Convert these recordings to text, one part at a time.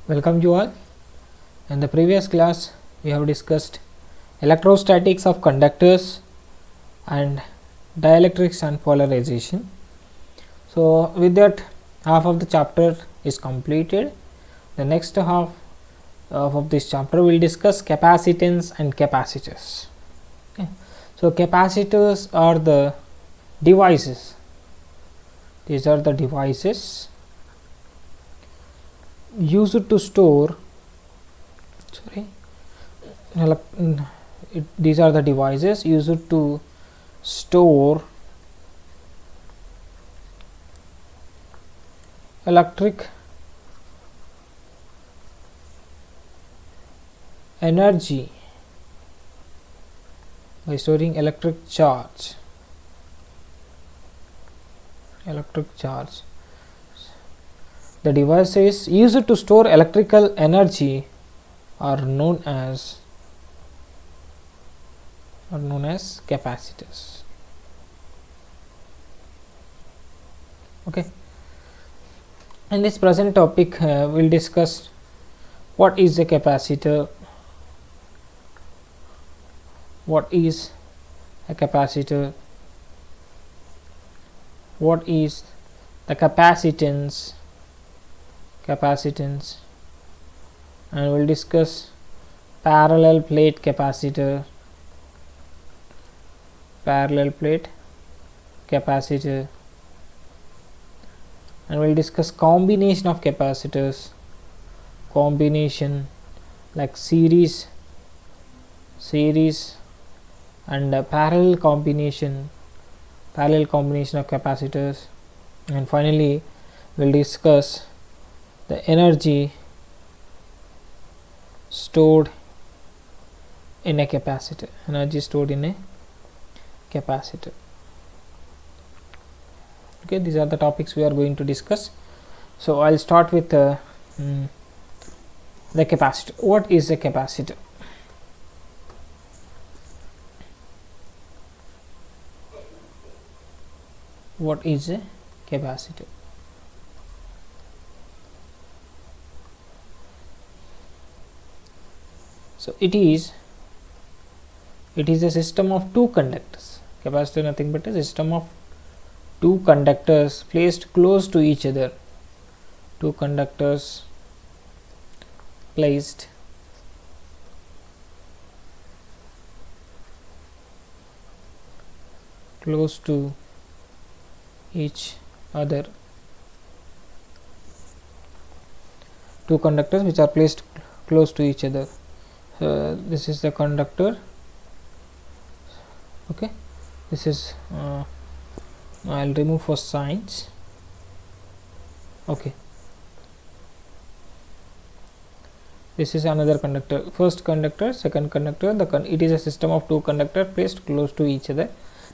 Welcome you all. In the previous class, we have discussed electrostatics of conductors and dielectrics and polarization. So, with that, half of the chapter is completed. The next half of this chapter will discuss capacitance and capacitors. Okay. So, capacitors are the devices. These are the devices used to store these are the devices used to store electric energy by storing electric charge. The devices used to store electrical energy are known as capacitors. Okay. In this present topic, we'll discuss what is a capacitor, what is the capacitance, and we'll discuss parallel plate capacitor, and we'll discuss combination of capacitors, like series and parallel combination of capacitors, and finally we'll discuss the energy stored in a capacitor. Okay, these are the topics we are going to discuss. So I'll start with the capacitor. What is a capacitor? What is a capacitor? So it is a system of two conductors. Capacitor nothing but a system of two conductors placed close to each other. Two conductors placed close to each other. Two conductors which are placed close to each other. So this is the conductor. Okay, this is I'll remove for signs. Okay, this is another conductor. First conductor, second conductor. It is a system of two conductors placed close to each other.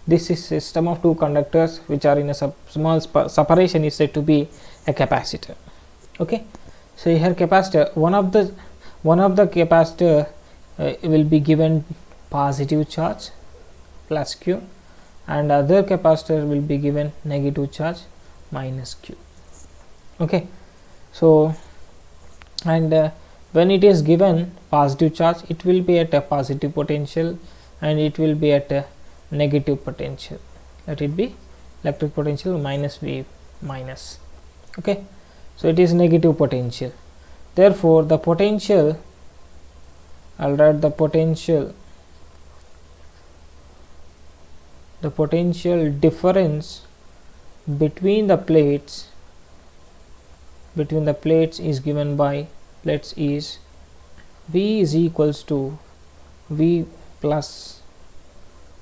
This is system of two conductors which are in a small separation is said to be a capacitor. Okay, so here capacitor, one of the capacitor will be given positive charge plus Q, and other capacitor will be given negative charge minus Q. Okay, so and when it is given positive charge, it will be at a positive potential and it will be at a negative potential. Let it be electric potential minus V minus. Okay, so it is negative potential. Therefore, the potential, I'll write the potential difference between the plates is given by is V is equals to V plus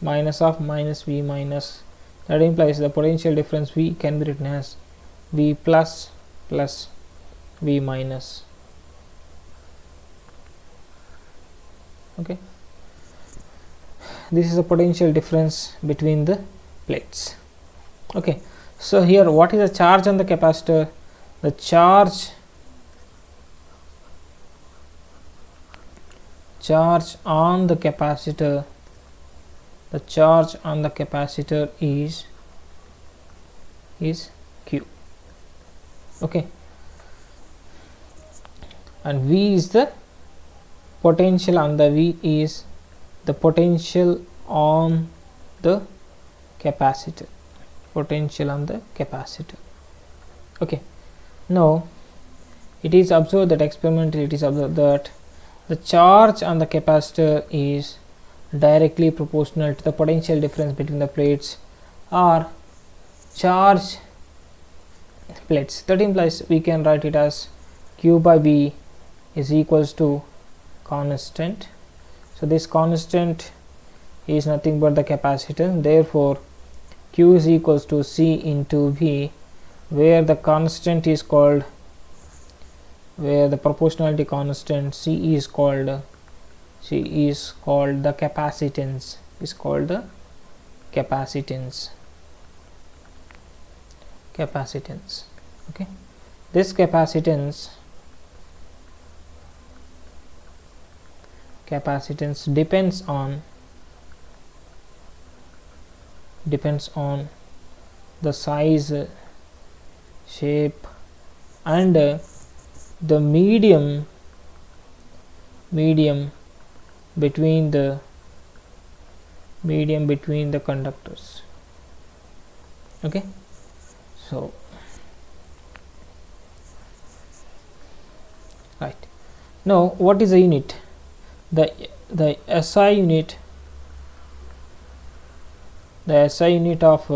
minus of minus V minus. That implies the potential difference V can be written as V plus V minus. Okay, this is the potential difference between the plates. Okay, so here what is the charge on the capacitor? The charge on the capacitor is Q. Okay, and V is the potential on the V is the potential on the capacitor, potential on the capacitor. Okay, now it is observed that experimentally it is observed that the charge on the capacitor is directly proportional to the potential difference between the plates or charge plates. That implies we can write it as Q by V is equals to constant. So this constant is nothing but the capacitance, therefore Q is equals to C into V, where the constant is called, where the proportionality constant C is called the capacitance, is called the capacitance. Okay, this capacitance depends on the size, shape, and the medium between the conductors. Okay, so right now, what is the unit? The SI unit, the SI unit of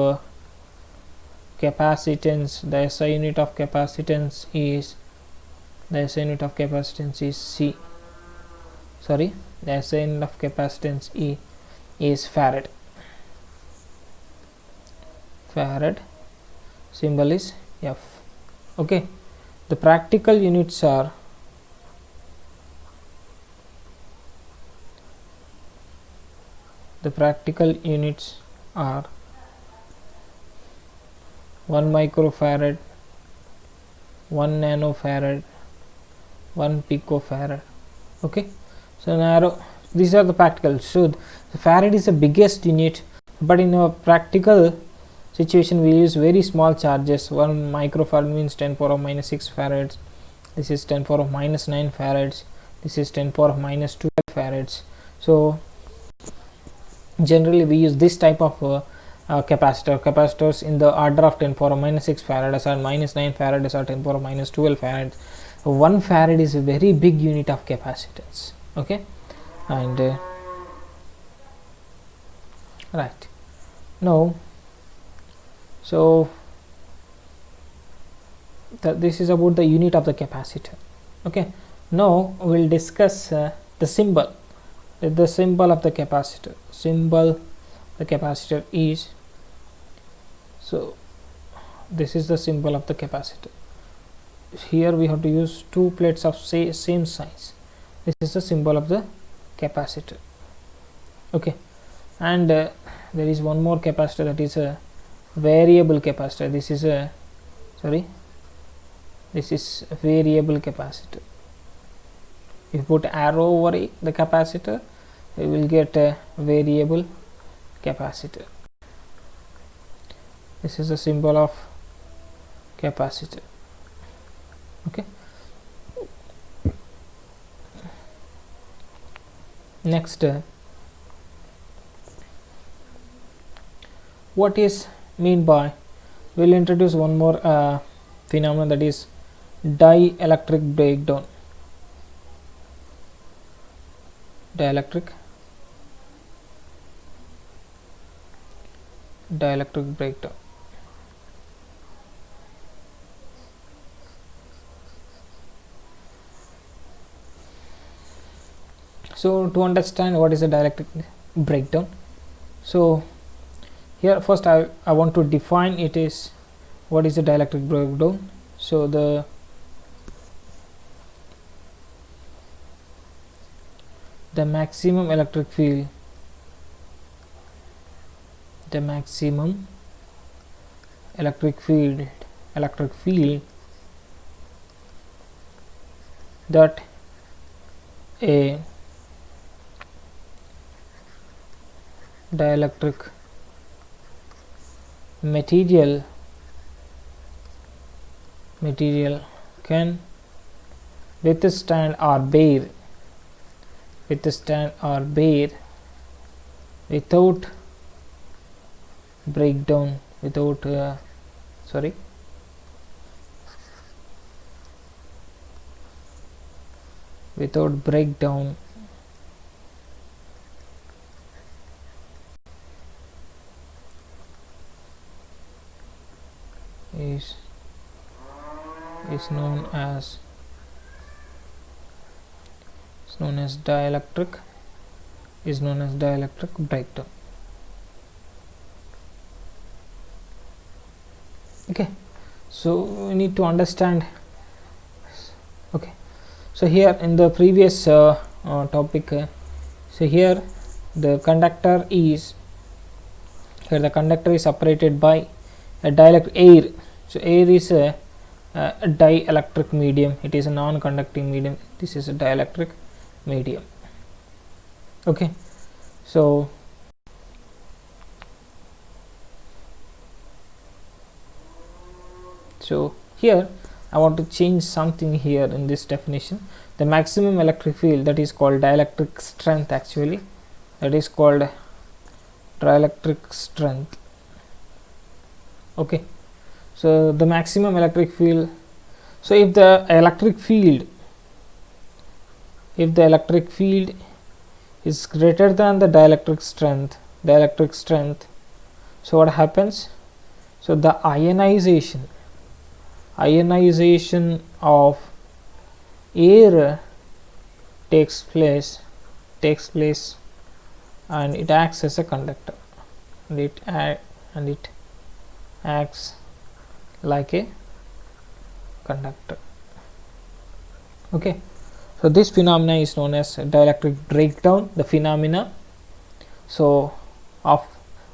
capacitance, the SI unit of capacitance is C. Sorry, the SI unit of capacitance E is Farad. Symbol is F. Okay, the practical units are the practical units are 1 microfarad, 1 nanofarad, 1 picofarad. Okay, so narrow, these are the practical. So the farad is the biggest unit, but in a practical situation we use very small charges. 1 microfarad means 10 power of minus 6 farads, this is 10 power of minus 9 farads, this is 10 power of minus 12 farads. So generally we use this type of capacitors in the order of 10 power of minus 6 farads or minus 9 farads or 10 power of minus 12 farads. 1 farad is a very big unit of capacitance. Okay, and right now, so this is about the unit of the capacitor. Okay, now we will discuss the symbol. The symbol of the capacitor. The capacitor is, so this is the symbol of the capacitor. Here we have to use two plates of same size. This is the symbol of the capacitor. Okay, and there is one more capacitor, that is a variable capacitor. This is a variable capacitor. If you put arrow over the capacitor, you will get a variable capacitor. This is a symbol of capacitor. Okay, next, what is mean by, we will introduce one more phenomenon, that is dielectric breakdown. Dielectric breakdown. So to understand what is a dielectric breakdown, so here first I want to define it is what is a dielectric breakdown. So the maximum electric field, that a dielectric material can withstand or bear without breakdown, without breakdown is known as dielectric breakdown. Okay, so we need to understand. Okay, so here in the previous topic, so here the conductor is separated by a dielectric air. So air is a dielectric medium, it is a non-conducting medium, this is a dielectric medium. Okay, so here I want to change something here in this definition. The maximum electric field, that is called dielectric strength, actually that is called dielectric strength. Okay, so the maximum electric field, so if the electric field is greater than the dielectric strength, so what happens? So the ionization of air takes place and it acts as a conductor, and it acts like a conductor. Okay, so this phenomena is known as dielectric breakdown. The phenomena so of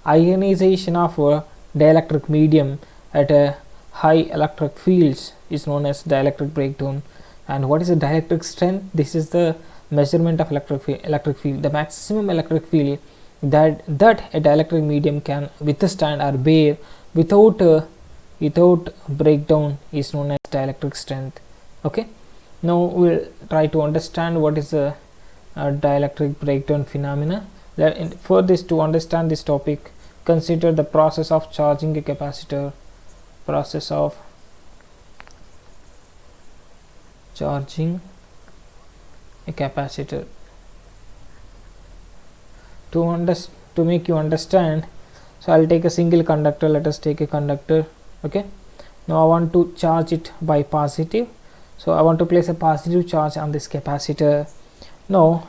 ionization of a dielectric medium at a high electric fields is known as dielectric breakdown. And what is the dielectric strength? This is the measurement of electric field, the maximum electric field that a dielectric medium can withstand or bear without breakdown is known as dielectric strength. Okay, now we'll try to understand what is the dielectric breakdown phenomena. For this, to understand this topic, consider the process of charging a capacitor. To make you understand, so I'll take a single conductor. Let us take a conductor. Okay, now I want to charge it by positive, so I want to place a positive charge on this capacitor. Now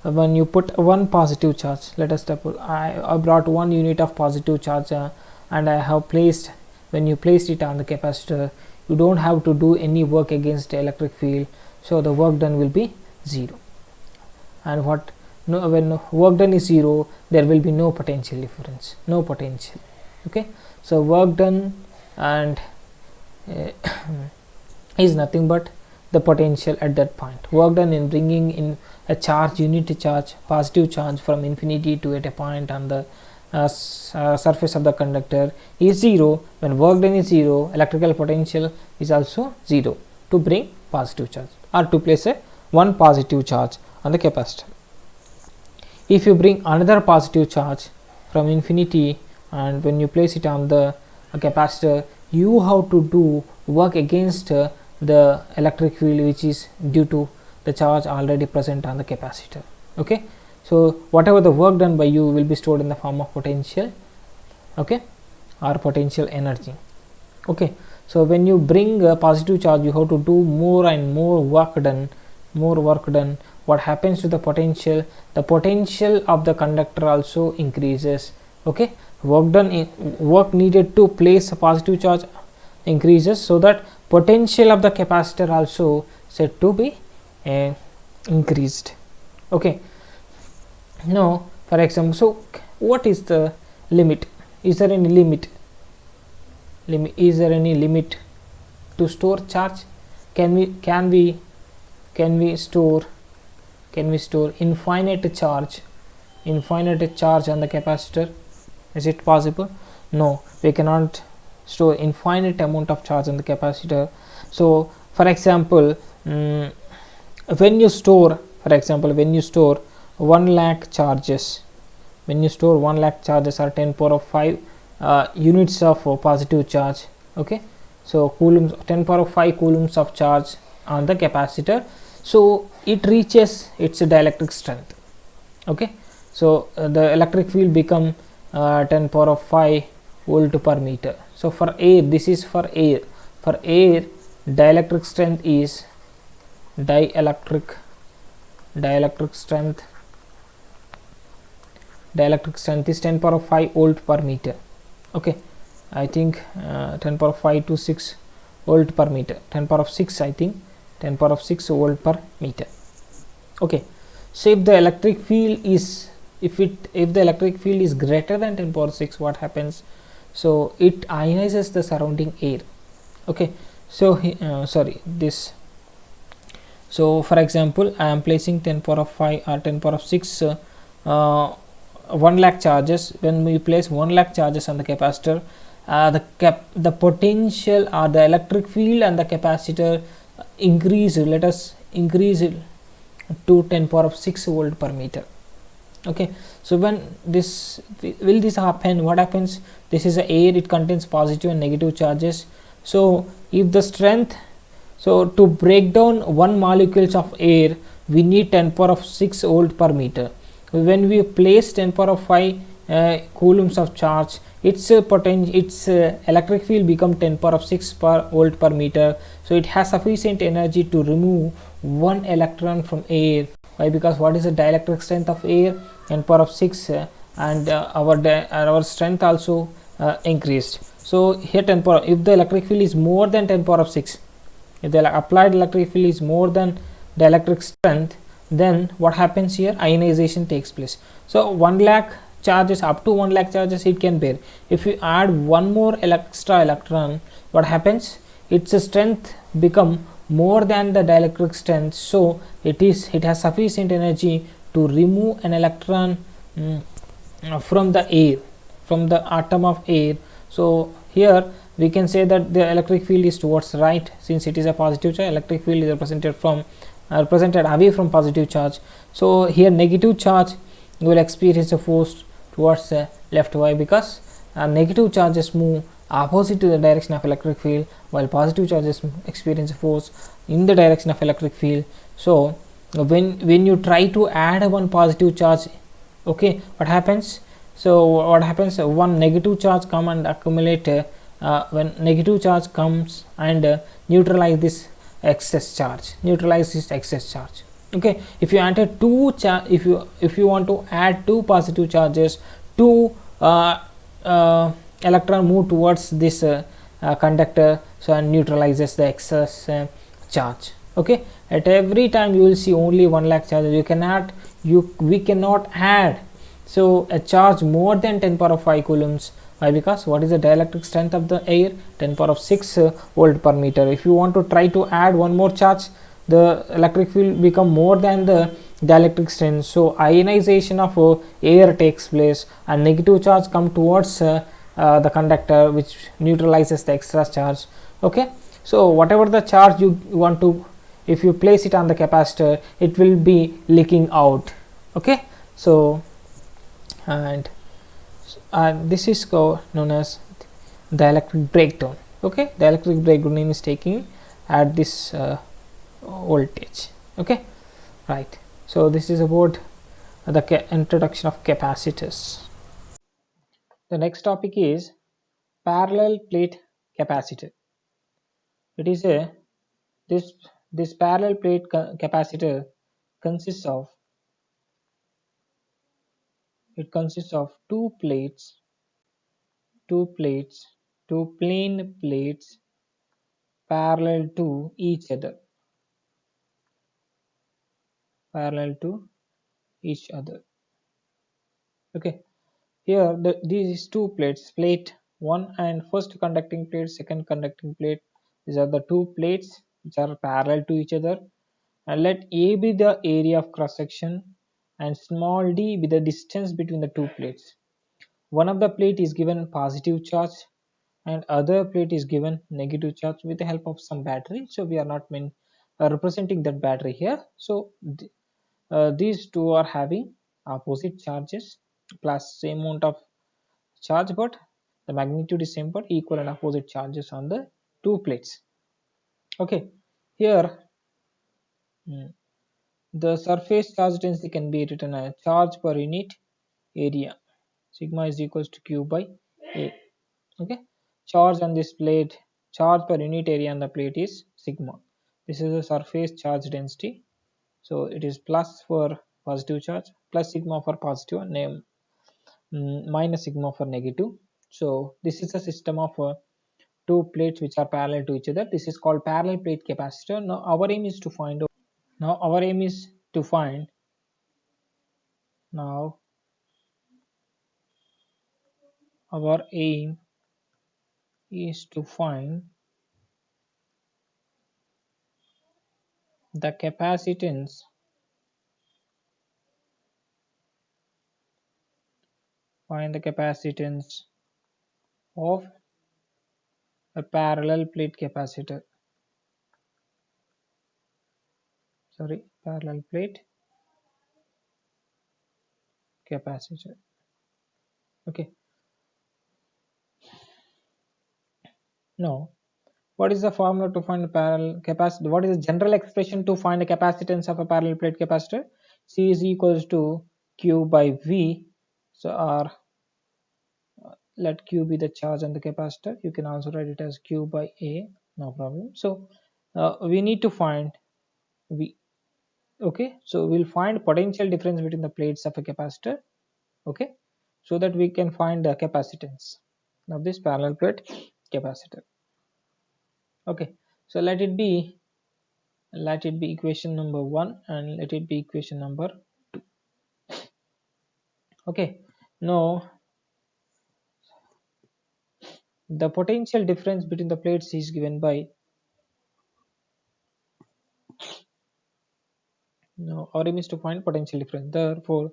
when you put one positive charge, let us suppose I brought 1 unit of positive charge and I have placed, when you placed it on the capacitor, you don't have to do any work against the electric field, so the work done will be 0. And when work done is 0, there will be no potential difference, no potential. Okay, so work done and is nothing but the potential at that point. Work done in bringing in a charge, unit charge, positive charge from infinity to at a point on the surface of the conductor is 0. When work done is 0, electrical potential is also 0 to bring positive charge or to place a one positive charge on the capacitor. If you bring another positive charge from infinity and when you place it on the capacitor, you have to do work against the electric field which is due to the charge already present on the capacitor. Okay, so whatever the work done by you will be stored in the form of potential, okay, or potential energy. Okay, so when you bring a positive charge, you have to do more and more work done. What happens to the potential? The potential of the conductor also increases. Okay, work needed to place a positive charge increases, so that potential of the capacitor also said to be increased. Okay, now for example, so what is the limit? Is there any limit? Is there any limit to store charge? Can we store infinite charge on the capacitor? Is it possible? No, we cannot store infinite amount of charge on the capacitor. So for example, when you store, for example, when you store 1 lakh charges, when you store 1 lakh charges or 10 power of 5 units of positive charge, okay, so coulombs, 10 power of 5 coulombs of charge on the capacitor, so it reaches its dielectric strength, okay. So the electric field become 10 power of 5 volt per meter. So for air, this is for air, for air dielectric strength is dielectric dielectric strength dielectric strength is 10 power of 5 volt per meter, okay. I think 10 power of 5 to 6 volt per meter, 10 power of 6, I think 10 power of 6 volt per meter, okay. So if the electric field is, if the electric field is greater than 10 power 6, what happens? So it ionizes the surrounding air, okay. So sorry, this, so for example, I am placing 10 power of 5 or 10 power of 6 uh, 1 lakh charges. When we place 1 lakh charges on the capacitor, the potential or the electric field and the capacitor increase, let us increase it to 10 power of 6 volt per meter, okay. So when this, will this happen, what happens? This is a air, it contains positive and negative charges. So if the strength, so to break down 1 molecules of air, we need 10 power of 6 volt per meter. When we place 10 power of 5 coulombs of charge, its potential, its electric field become 10 power of 6 per volt per meter. So it has sufficient energy to remove 1 electron from air. Why? Because what is the dielectric strength of air? 10 power of 6 and our strength also increased. So here 10 power, if the electric field is more than 10 power of 6, if the applied electric field is more than the electric strength, then what happens here? Ionization takes place. So 1 lakh charges, up to 1 lakh charges it can bear. If you add one more extra electron, what happens? Its strength become more than the dielectric strength, so it has sufficient energy to remove an electron from the air, from the atom of air. So here we can say that the electric field is towards right, since it is a positive charge. Electric field is represented away from positive charge. So here negative charge will experience a force towards the left. Why? Because negative charges move opposite to the direction of electric field, while positive charges experience a force in the direction of electric field. So when you try to add one positive charge, okay, what happens? So what happens? One negative charge come and accumulate. When negative charge comes and neutralize this excess charge, okay. If you added two if you want to add two positive charges, two electron move towards this conductor, so and neutralizes the excess charge, okay. At every time you will see only 1 lakh charges. We cannot add so a charge more than 10 power of 5 coulombs. Why? Because what is the dielectric strength of the air? 10 power of 6 volt per meter. If you want to try to add one more charge, the electric field become more than the dielectric strength. So ionization of air takes place and negative charge come towards the conductor, which neutralizes the extra charge, okay. So whatever the charge you want to, if you place it on the capacitor, it will be leaking out, okay. So and this is known as dielectric breakdown, okay. Dielectric breakdown is taking at this voltage, okay, right. So this is about the introduction of capacitors. The next topic is parallel plate capacitor. It is a this this parallel plate capacitor consists of, two plates, two plane plates parallel to each other, parallel to each other, okay. Here these two plates, plate 1 and first conducting plate, second conducting plate, these are the two plates which are parallel to each other, and let A be the area of cross section and small d be the distance between the two plates. One of the plate is given positive charge and other plate is given negative charge with the help of some battery, so we are not representing that battery here. So these two are having opposite charges plus same amount of charge, but the magnitude is same but equal and opposite charges on the two plates. Okay, here the surface charge density can be written as charge per unit area, sigma is equals to q by a. Okay, charge on this plate, charge per unit area on the plate is sigma. This is the surface charge density, so it is plus for positive charge, plus sigma for positive, and minus sigma for negative. So this is a system of two plates which are parallel to each other. This is called parallel plate capacitor. Now our aim is to find out, now our aim is to find now our aim is to find the capacitance of a parallel plate capacitor, parallel plate capacitor. Okay, now what is the formula to find a parallel capacitor? What is the general expression to find the capacitance of a parallel plate capacitor? C is equals to q by v. So r, let q be the charge on the capacitor. You can also write it as q by a, no problem. So we need to find v. Okay, so we'll find potential difference between the plates of a capacitor. Okay, so that we can find the capacitance of this parallel plate capacitor. Okay, so let it be equation number 1 and let it be equation number 2. Okay, now the potential difference between the plates is given by, now our aim is to find potential difference, therefore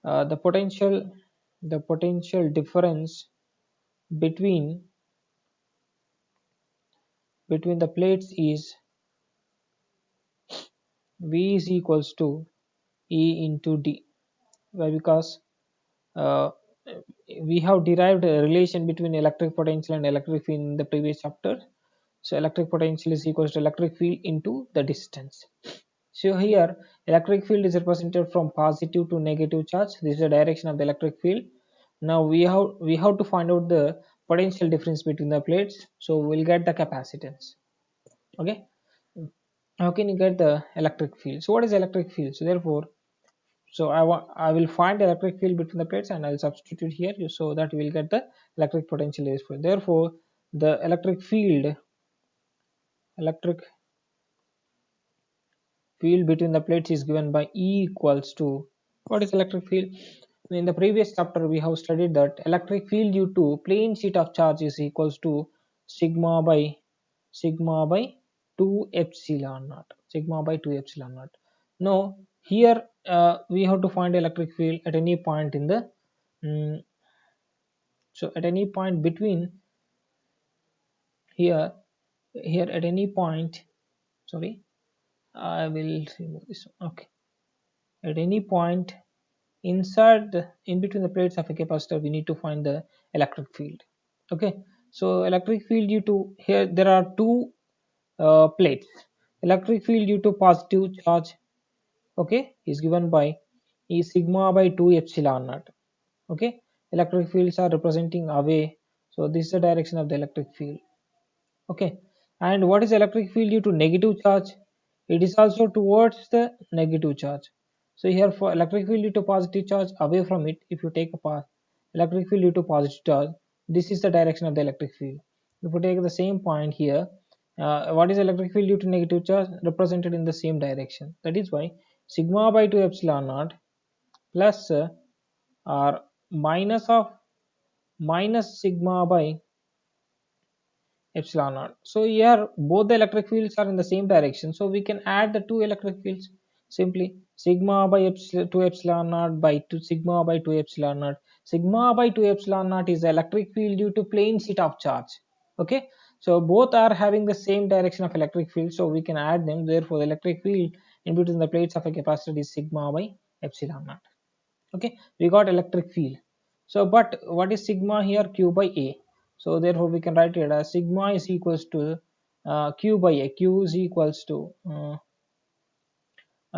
the potential difference between the plates is V is equals to E into D. Why? Because uh, we have derived a relation between electric potential and electric field in the previous chapter. So electric potential is equals to electric field into the distance. So here electric field is represented from positive to negative charge. This is the direction of the electric field. Now we have to find out the potential difference between the plates, so we'll get the capacitance. Okay, how can you get the electric field? So what is electric field? So therefore, so I will find the electric field between the plates and I'll substitute here, so that we will get the electric potential is for. Therefore the electric field between the plates is given by E equals to, what is electric field? In the previous chapter we have studied that electric field due to plane sheet of charge is equals to sigma by 2 epsilon naught, now here we have to find electric field at any point in the so at any point between here at any point, sorry, I will remove this one. Okay, at any point inside in between the plates of a capacitor we need to find the electric field. Okay, so electric field due to, here there are two plates, electric field due to positive charge, okay, is given by E sigma by 2 epsilon naught. Okay, electric fields are representing away, so this is the direction of the electric field. Okay, and what is electric field due to negative charge? It is also towards the negative charge. So here for electric field due to positive charge, away from it, if you take a path, electric field due to positive charge, this is the direction of the electric field. If you take the same point here, what is electric field due to negative charge? Represented in the same direction. That is why sigma by 2 epsilon naught plus or minus sigma by epsilon naught. So here both the electric fields are in the same direction, so we can add the two electric fields simply. Sigma by 2 epsilon naught by 2 sigma by 2 epsilon naught. Sigma by 2 epsilon naught is the electric field due to plane sheet of charge. Okay, So both are having the same direction of electric field, so we can add them. Therefore the electric field in between the plates of a capacitor is sigma by epsilon naught. Okay, we got electric field. So but what is sigma here? Q by A. So therefore we can write it as sigma is equals to Q by A. Q is equals to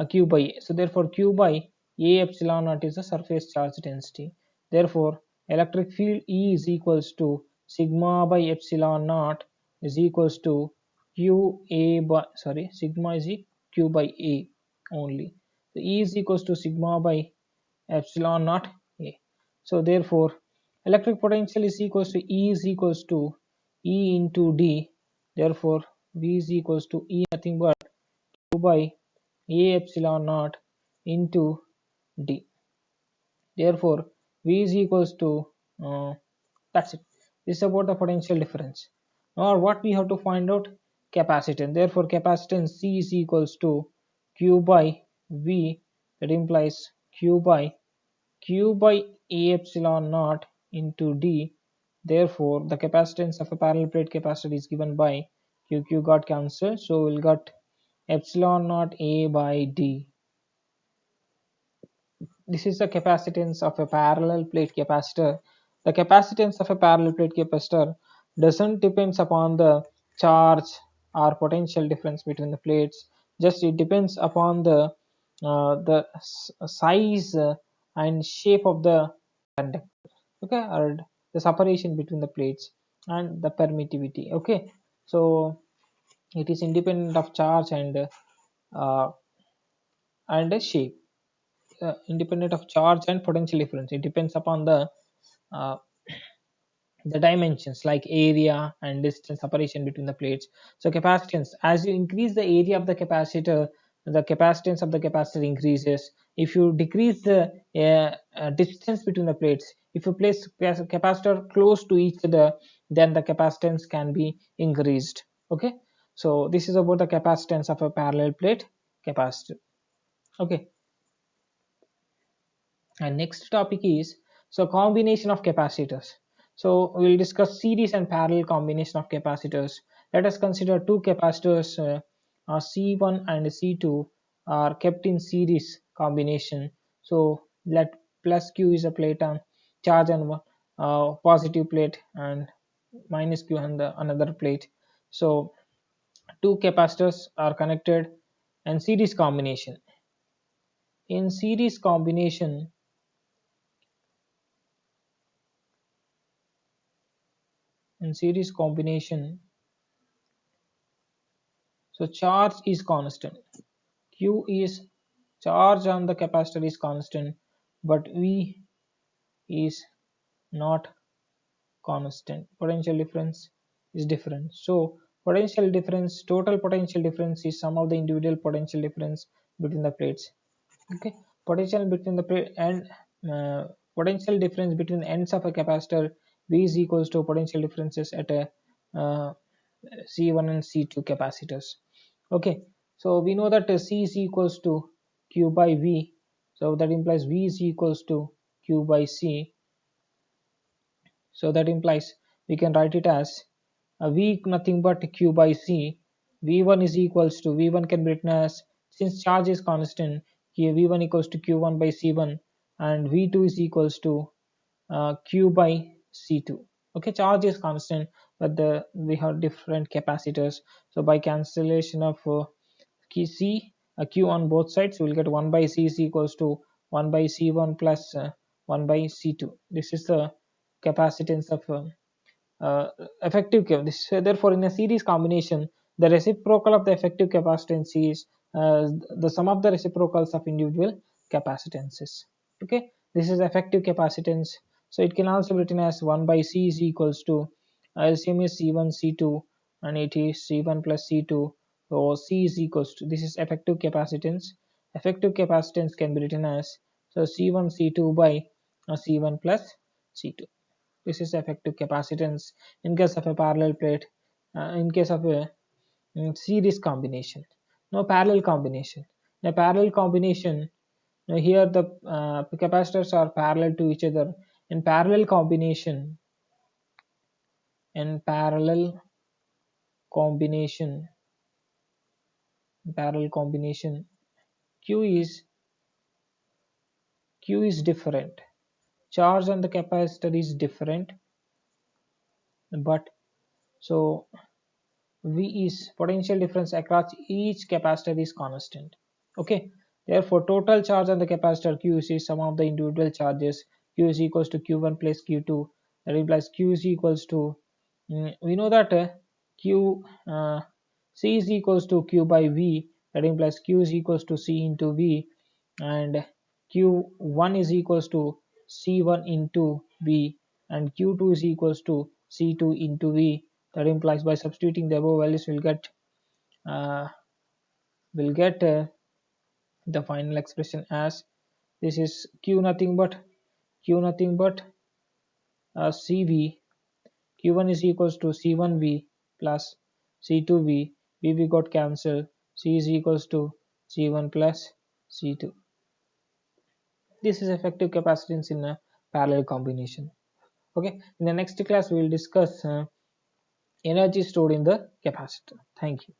Q by A. So therefore Q by A epsilon naught is the surface charge density. Therefore electric field E is equals to sigma by epsilon naught is equals to Q A by, sorry, sigma is Q by A only. So E is equals to sigma by epsilon naught A. So therefore electric potential is equals to E is equals to E into D. Therefore V is equals to E nothing but Q by A epsilon naught into D. Therefore V is equals to that's it. This is about the potential difference. Now what we have to find out? Capacitance. Therefore capacitance C is equals to Q by V, that implies Q by A epsilon naught into D. Therefore the capacitance of a parallel plate capacitor is given by Q got cancelled, so we'll got epsilon naught A by D. This is the capacitance of a parallel plate capacitor. The capacitance of a parallel plate capacitor doesn't depends upon the charge or potential difference between the plates. Just it depends upon the size and shape of the conductor. Okay, or the separation between the plates and the permittivity. Okay, so it is independent of charge uh, and the shape. Independent of charge and potential difference, it depends upon uh, the dimensions like area and distance separation between the plates. So capacitance, as you increase the area of the capacitor, the capacitance of the capacitor increases. If you decrease the distance between the plates, if you place capacitor close to each other, then the capacitance can be increased. Okay, so this is about the capacitance of a parallel plate capacitor. Okay, and next topic is so combination of capacitors. So we'll discuss series and parallel combination of capacitors. Let us consider two capacitors, C1 and C2 are kept in series combination. So let plus Q is a plate on charge on positive plate, and minus Q on the another plate. So two capacitors are connected and series combination. In series combination, so charge is constant. Q is charge on the capacitor is constant, but V is not constant. Potential difference is different. So potential difference, total potential difference is sum of the individual potential difference between the plates. Okay, potential between the plate and potential difference between the ends of a capacitor V is equals to potential differences at a uh, C1 and C2 capacitors. Okay, so we know that C is equals to Q by V, so that implies V is equals to Q by C. So that implies we can write it as V nothing but Q by C. V1 is equals to, V1 can be written as, since charge is constant, here V1 equals to Q1 by C1, and V2 is equals to Q by C2. Okay, charge is constant, but we have different capacitors. So by cancellation of C, Q on both sides, we will get 1 by C is equals to 1 by C1 plus 1 by C2. This is the capacitance of effective therefore in a series combination, the reciprocal of the effective capacitance is the sum of the reciprocals of individual capacitances. Okay, this is effective capacitance. So it can also be written as 1 by C is equals to LCM is C1 C2, and it is C1 plus C2. So C is equals to, this is effective capacitance. Effective capacitance can be written as, so C1 C2 by C1 plus C2. This is effective capacitance in case of a parallel plate. In case of a series combination, no parallel combination. In a parallel combination, now here the capacitors are parallel to each other. In parallel combination, in parallel combination, parallel combination, q is different, charge on the capacitor is different, but so V is potential difference across each capacitor is constant. Okay, therefore total charge on the capacitor Q is sum of the individual charges. Q is equals to Q1 plus Q2. That implies Q is equals to we know that Q C is equals to Q by V. That implies Q is equals to C into V, and Q1 is equals to C1 into V, and Q2 is equals to C2 into V. That implies by substituting the above values uh, we'll get the final expression as this is q nothing but cv. q1 is equals to c1v plus c2v. V got cancelled. C is equals to c1 plus c2. This is effective capacitance in a parallel combination. Okay, in the next class we will discuss energy stored in the capacitor. Thank you.